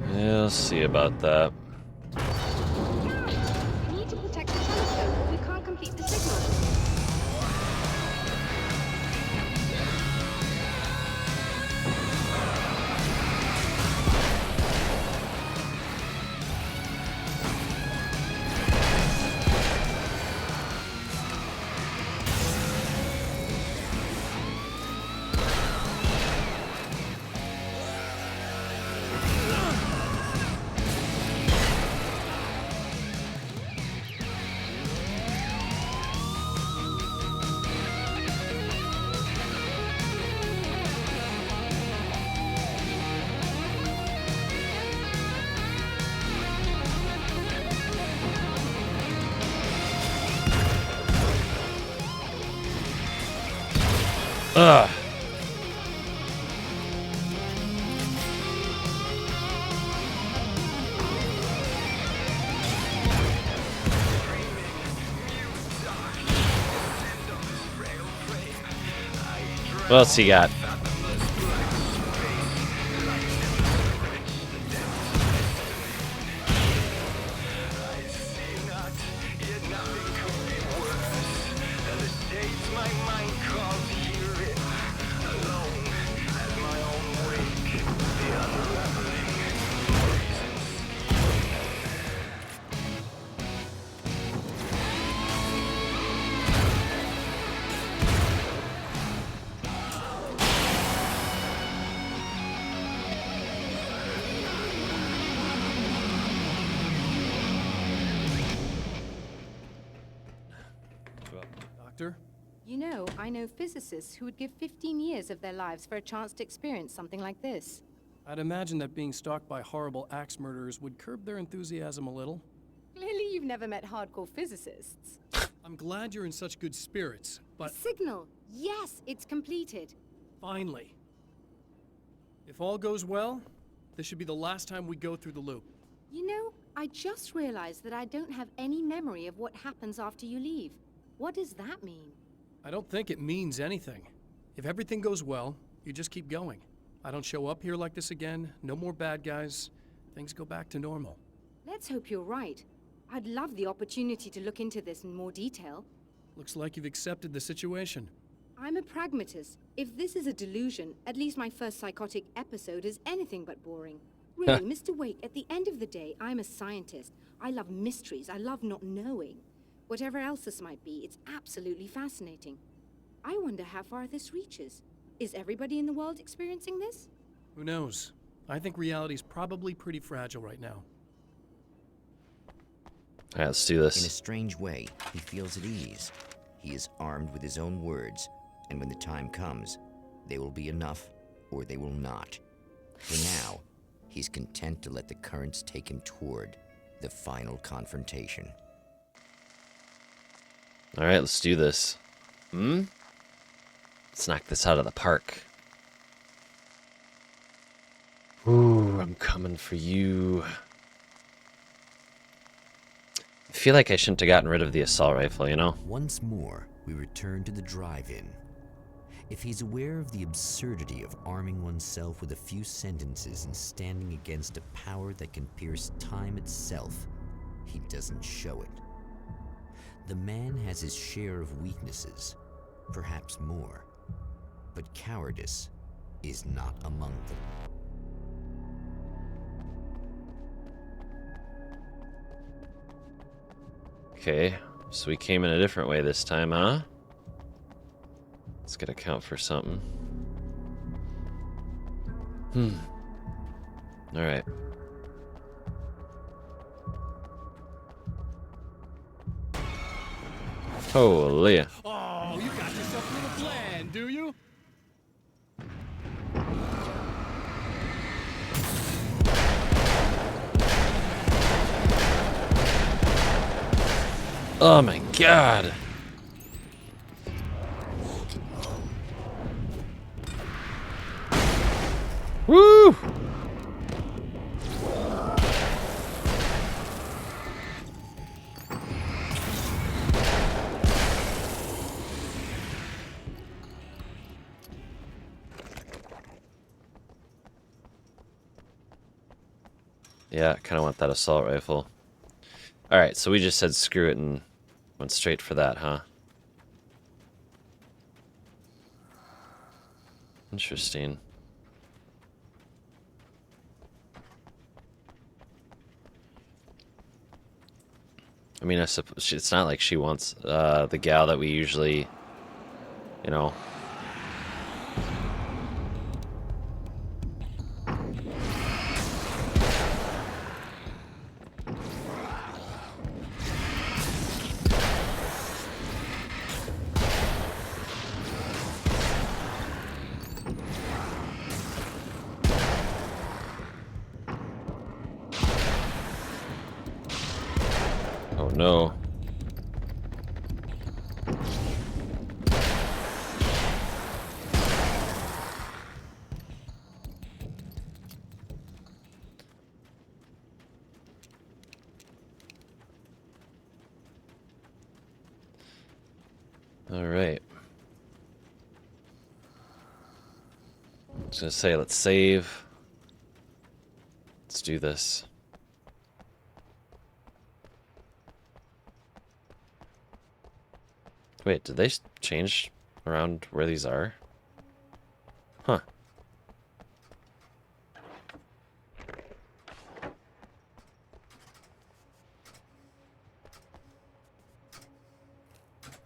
Yeah, we'll see about that. We need to protect the telescope, or we can't complete the signal. Ugh. What else you got? Doctor? You know, I know physicists who would give 15 years of their lives for a chance to experience something like this. I'd imagine that being stalked by horrible axe murderers would curb their enthusiasm a little. Clearly you've never met hardcore physicists. I'm glad you're in such good spirits, but... Signal! Yes, it's completed. Finally. If all goes well, this should be the last time we go through the loop. You know, I just realized that I don't have any memory of what happens after you leave. What does that mean? I don't think it means anything. If everything goes well, you just keep going. I don't show up here like this again, no more bad guys. Things go back to normal. Let's hope you're right. I'd love the opportunity to look into this in more detail. Looks like you've accepted the situation. I'm a pragmatist. If this is a delusion, at least my first psychotic episode is anything but boring. Really, Mr. Wake, at the end of the day, I'm a scientist. I love mysteries. I love not knowing. Whatever else this might be, it's absolutely fascinating. I wonder how far this reaches. Is everybody in the world experiencing this? Who knows? I think reality's probably pretty fragile right now. Alright, let's do In a this. strange way, he feels at ease. He is armed with his own words, and when the time comes, they will be enough, or they will not. For now, he's content to let the currents take him toward the final confrontation. Alright, let's do this. Let's knock this out of the park. Ooh, I'm coming for you. I feel like I shouldn't have gotten rid of the assault rifle, you know? Once more, we return to the drive-in. If he's aware of the absurdity of arming oneself with a few sentences and standing against a power that can pierce time itself, he doesn't show it. The man has his share of weaknesses, perhaps more, but cowardice is not among them. Okay, so we came in a different way this time, huh? Let's get a count for something. Alright. Holy. Oh, you got yourself a little plan, do you? Oh my god. Woo! Yeah, I kind of want that assault rifle. Alright, so we just said screw it and went straight for that, huh? Interesting. I mean, I suppose it's not like she wants the gal that we usually, you know. Oh no. All right. I was gonna say, let's save. Let's do this. Wait, did they change around where these are? Huh.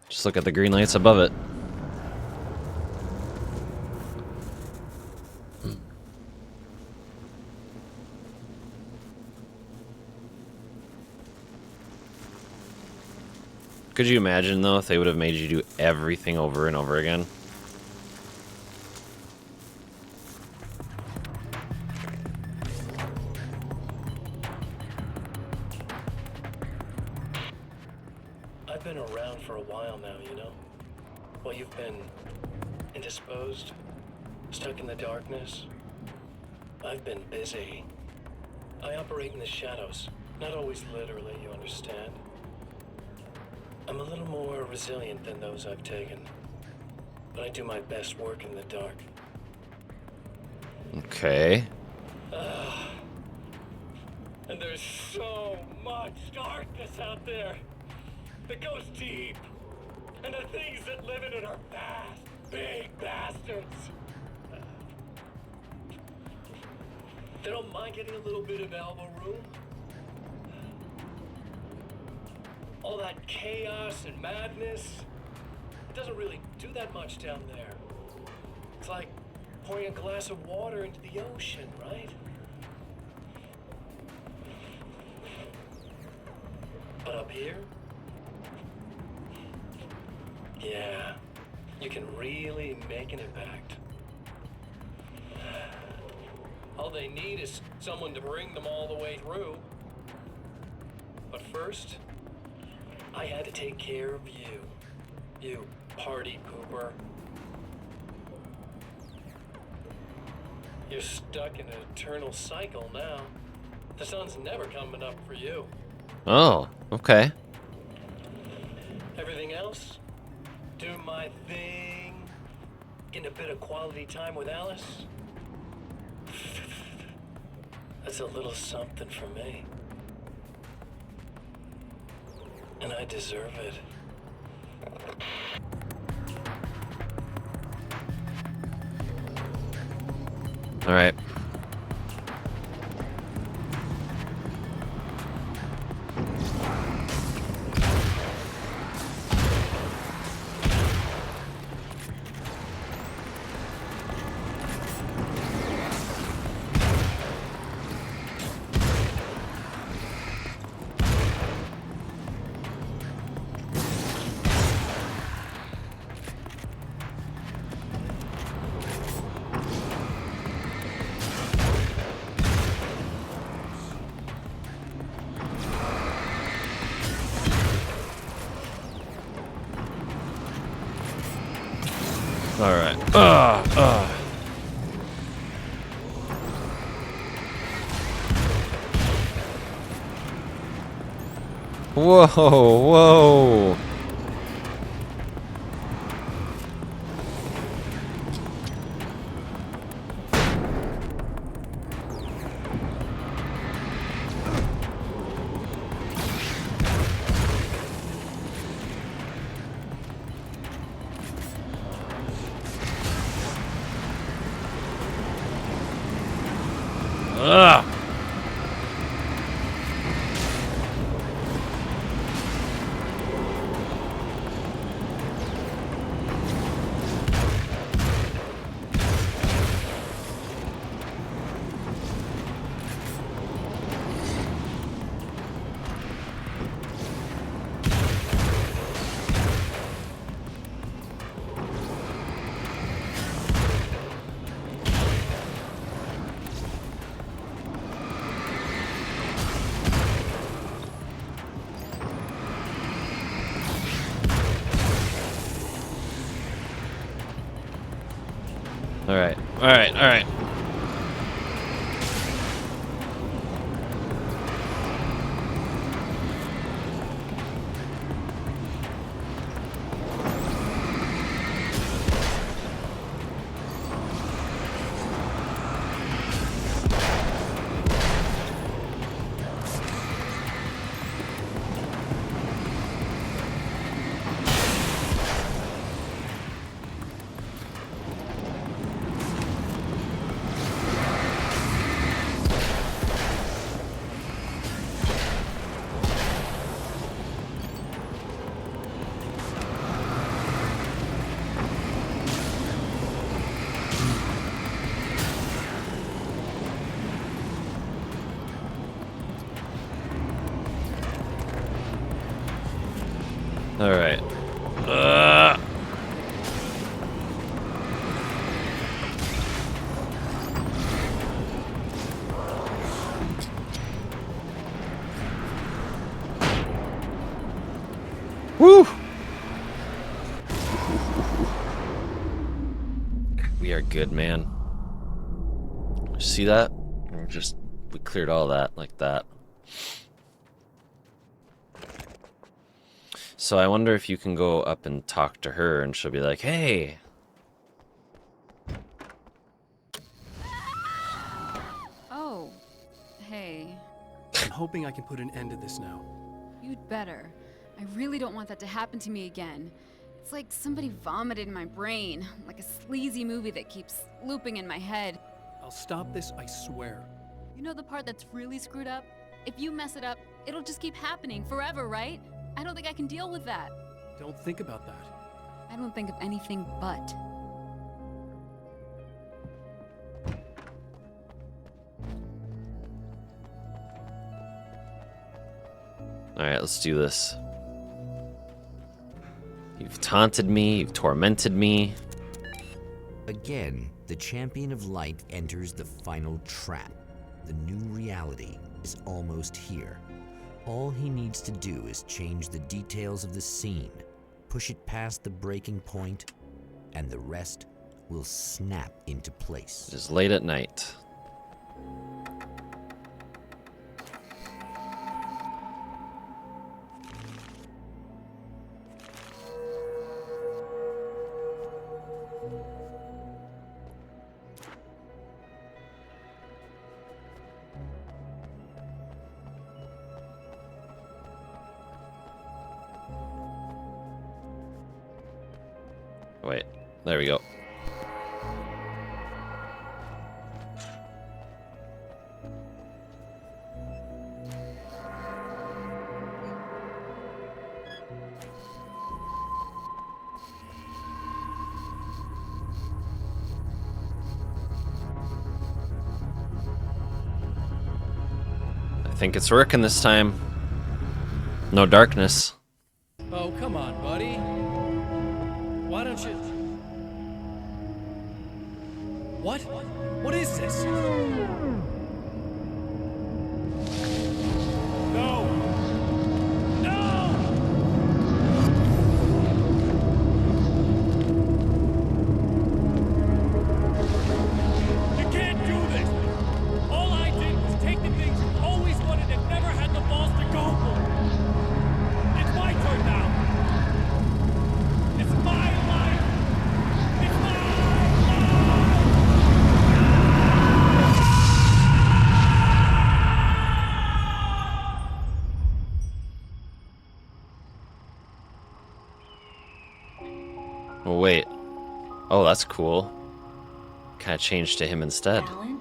Just look at the green lights above it. Could you imagine, though, if they would have made you do everything over and over again? I've been around for a while now, you know? While you've been indisposed, stuck in the darkness, I've been busy. I operate in the shadows, not always literally, you understand? I'm a little more resilient than those I've taken, but I do my best work in the dark. Okay. And there's so much darkness out there that goes deep. And the things that live in it are fast, big bastards. They don't mind getting a little bit of elbow room. All that chaos and madness, it doesn't really do that much down there. It's like pouring a glass of water into the ocean, right? But up here, yeah, you can really make an impact. All they need is someone to bring them all the way through. But first, I had to take care of you. You party pooper. You're stuck in an eternal cycle now. The sun's never coming up for you. Oh, okay. Everything else? Do my thing. Getting a bit of quality time with Alice? That's a little something for me. And I deserve it. All right. All right. Whoa, whoa. Ugh. All right. All right. All right. Alright. Woo! We are good, man. See that? We cleared all that like that. So I wonder if you can go up and talk to her and she'll be like, hey! Oh, hey. I'm hoping I can put an end to this now. You'd better. I really don't want that to happen to me again. It's like somebody vomited in my brain, like a sleazy movie that keeps looping in my head. I'll stop this, I swear. You know the part that's really screwed up? If you mess it up, it'll just keep happening forever, right? I don't think I can deal with that. Don't think about that. I don't think of anything but. Alright, let's do this. You've taunted me, you've tormented me. Again, the champion of light enters the final trap. The new reality is almost here. All he needs to do is change the details of the scene, push it past the breaking point, and the rest will snap into place. It is late at night. Wait, there we go. I think it's working this time. No darkness. Oh, come on, buddy. Why don't you... What? What is this? No! No! You can't do this! All I did was take the things you always wanted and never had the balls to go for. It's my turn now. It's my life. It's my life. Oh, wait. Oh, that's cool. Kind of changed to him instead. Alan?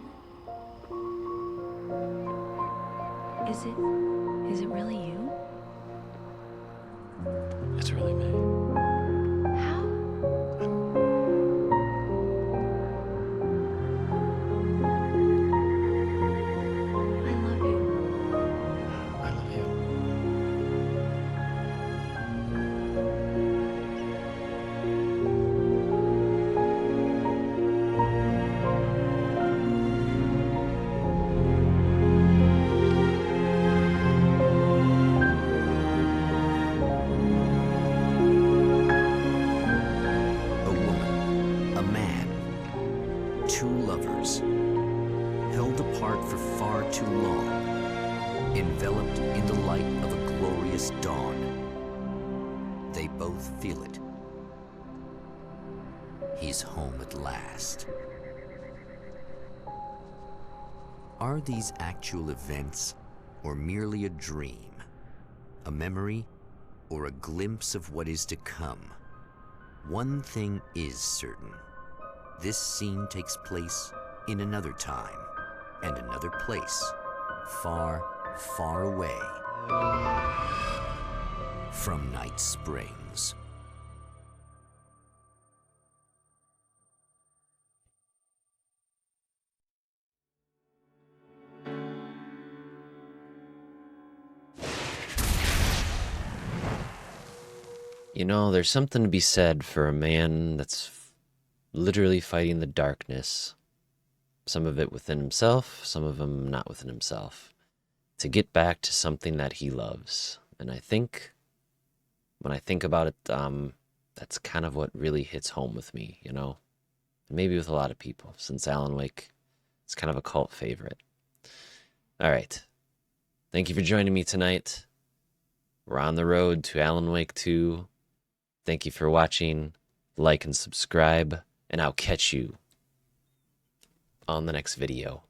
Is it really you? It's really me. How? I love you. I love you. A woman, a man, two lovers, held apart for far too long, enveloped in the light of a glorious dawn. They both feel it. He's home at last. Are these actual events, or merely a dream? A memory, or a glimpse of what is to come? One thing is certain. This scene takes place in another time and another place, far, far away from Night Springs. You know, there's something to be said for a man that's literally fighting the darkness. Some of it within himself, some of them not within himself. To get back to something that he loves. And I think, when I think about it, that's kind of what really hits home with me, you know? Maybe with a lot of people, since Alan Wake is kind of a cult favorite. All right. Thank you for joining me tonight. We're on the road to Alan Wake 2. Thank you for watching. Like and subscribe, and I'll catch you on the next video.